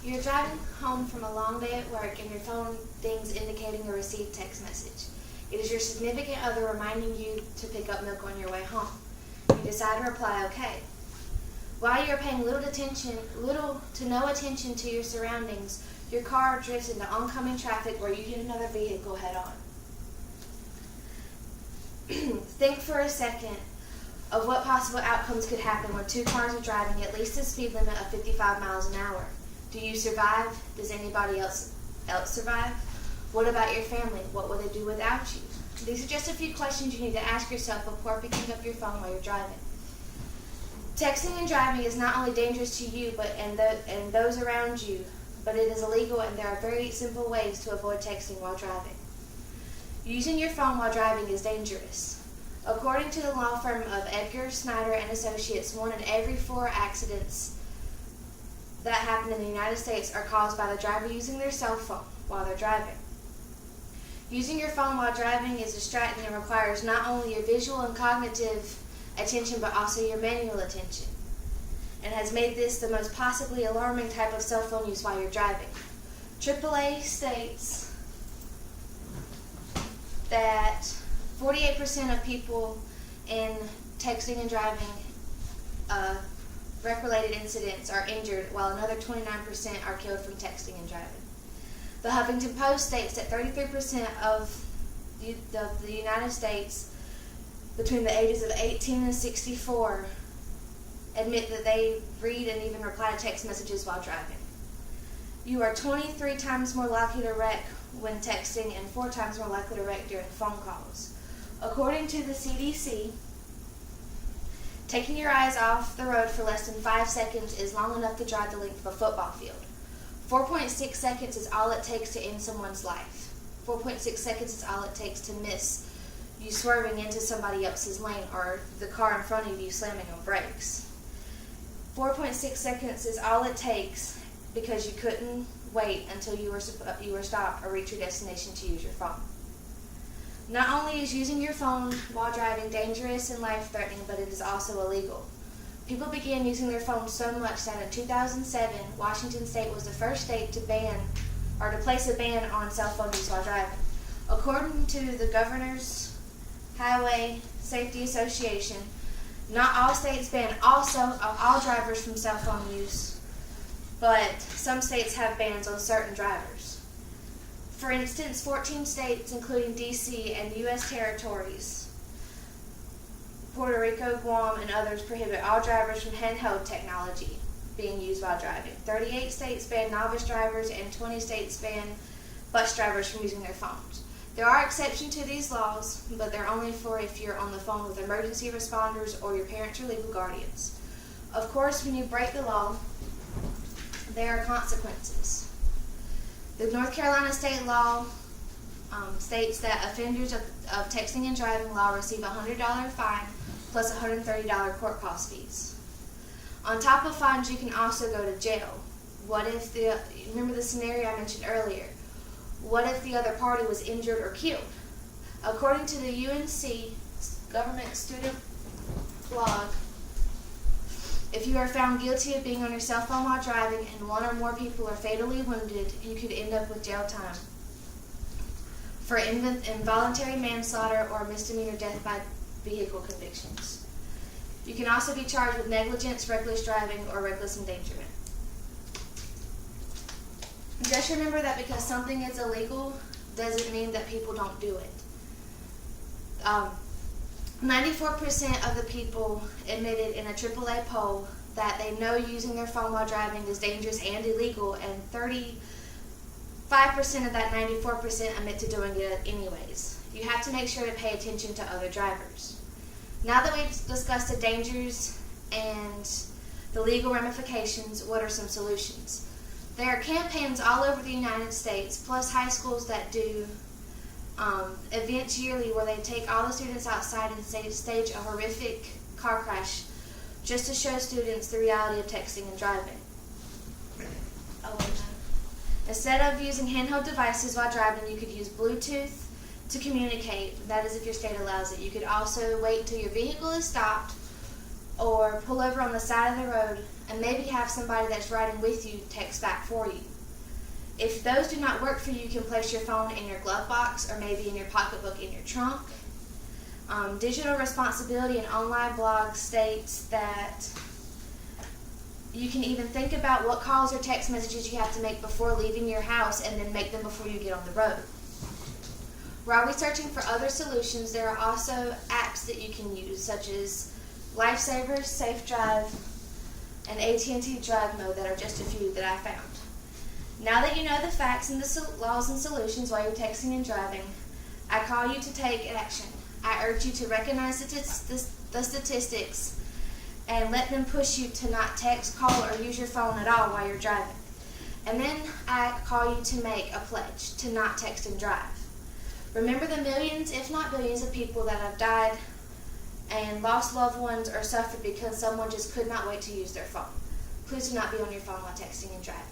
You're driving home from a long day at work and your phone dings indicating a received text message. It is your significant other reminding you to pick up milk on your way home. You decide to reply okay. While you are paying little to no attention to your surroundings, your car drifts into oncoming traffic where you hit another vehicle head on. Think for a second of what possible outcomes could happen when two cars are driving at least the speed limit of 55 miles an hour. Do you survive? Does anybody else survive? What about your family? What will they do without you? These are just a few questions you need to ask yourself before picking up your phone while you're driving. Texting and driving is not only dangerous to you and those around you, but it is illegal, and there are very simple ways to avoid texting while driving. Using your phone while driving is dangerous. According to the law firm of Edgar, Snyder and Associates, 1 in every 4 accidents that happen in the United States are caused by the driver using their cell phone while they're driving. Using your phone while driving is distracting and requires not only your visual and cognitive attention but also your manual attention, and has made this the most possibly alarming type of cell phone use while you're driving. AAA states that 48% of people in texting and driving wreck-related incidents are injured, while another 29% are killed from texting and driving. The Huffington Post states that 33% of the United States between the ages of 18 and 64 admit that they read and even reply to text messages while driving. You are 23 times more likely to wreck when texting and 4 times more likely to wreck during phone calls. According to the CDC, taking your eyes off the road for less than 5 seconds is long enough to drive the length of a football field. 4.6 seconds is all it takes to end someone's life. 4.6 seconds is all it takes to miss you swerving into somebody else's lane or the car in front of you slamming on brakes. 4.6 seconds is all it takes because you couldn't wait until you were stopped or reach your destination to use your phone. Not only is using your phone while driving dangerous and life-threatening, but it is also illegal. People began using their phones so much that in 2007, Washington State was the first state to place a ban on cell phone use while driving. According to the Governor's Highway Safety Association, not all states ban all drivers from cell phone use, but some states have bans on certain drivers. For instance, 14 states, including D.C. and U.S. territories, Puerto Rico, Guam, and others, prohibit all drivers from handheld technology being used while driving. 38 states ban novice drivers, and 20 states ban bus drivers from using their phones. There are exceptions to these laws, but they're only for if you're on the phone with emergency responders or your parents or legal guardians. Of course, when you break the law, there are consequences. The North Carolina state law states that offenders of texting and driving law receive a $100 fine plus $130 court cost fees. On top of fines, you can also go to jail. Remember the scenario I mentioned earlier? What if the other party was injured or killed? According to the UNC government student blog, if you are found guilty of being on your cell phone while driving and 1 or more people are fatally wounded, you could end up with jail time for involuntary manslaughter or misdemeanor death by vehicle convictions. You can also be charged with negligence, reckless driving, or reckless endangerment. Just remember that because something is illegal doesn't mean that people don't do it. 94% of the people admitted in a AAA poll that they know using their phone while driving is dangerous and illegal, and 35% of that 94% admit to doing it anyways. You have to make sure to pay attention to other drivers. Now that we've discussed the dangers and the legal ramifications, what are some solutions? There are campaigns all over the United States, plus high schools that do events yearly where they take all the students outside and stage a horrific car crash just to show students the reality of texting and driving. Instead of using handheld devices while driving, you could use Bluetooth to communicate. That is if your state allows it. You could also wait until your vehicle is stopped or pull over on the side of the road and maybe have somebody that's riding with you text back for you. If those do not work for you, you can place your phone in your glove box or maybe in your pocketbook in your trunk. Digital Responsibility, an online blog, states that you can even think about what calls or text messages you have to make before leaving your house and then make them before you get on the road. While researching for other solutions, there are also apps that you can use, such as Lifesavers, Safe Drive, and AT&T Drive Mode, that are just a few that I found. Now that you know the facts and the laws and solutions while you're texting and driving, I call you to take action. I urge you to recognize the statistics and let them push you to not text, call, or use your phone at all while you're driving. And then I call you to make a pledge to not text and drive. Remember the millions, if not billions, of people that have died and lost loved ones or suffered because someone just could not wait to use their phone. Please do not be on your phone while texting and driving.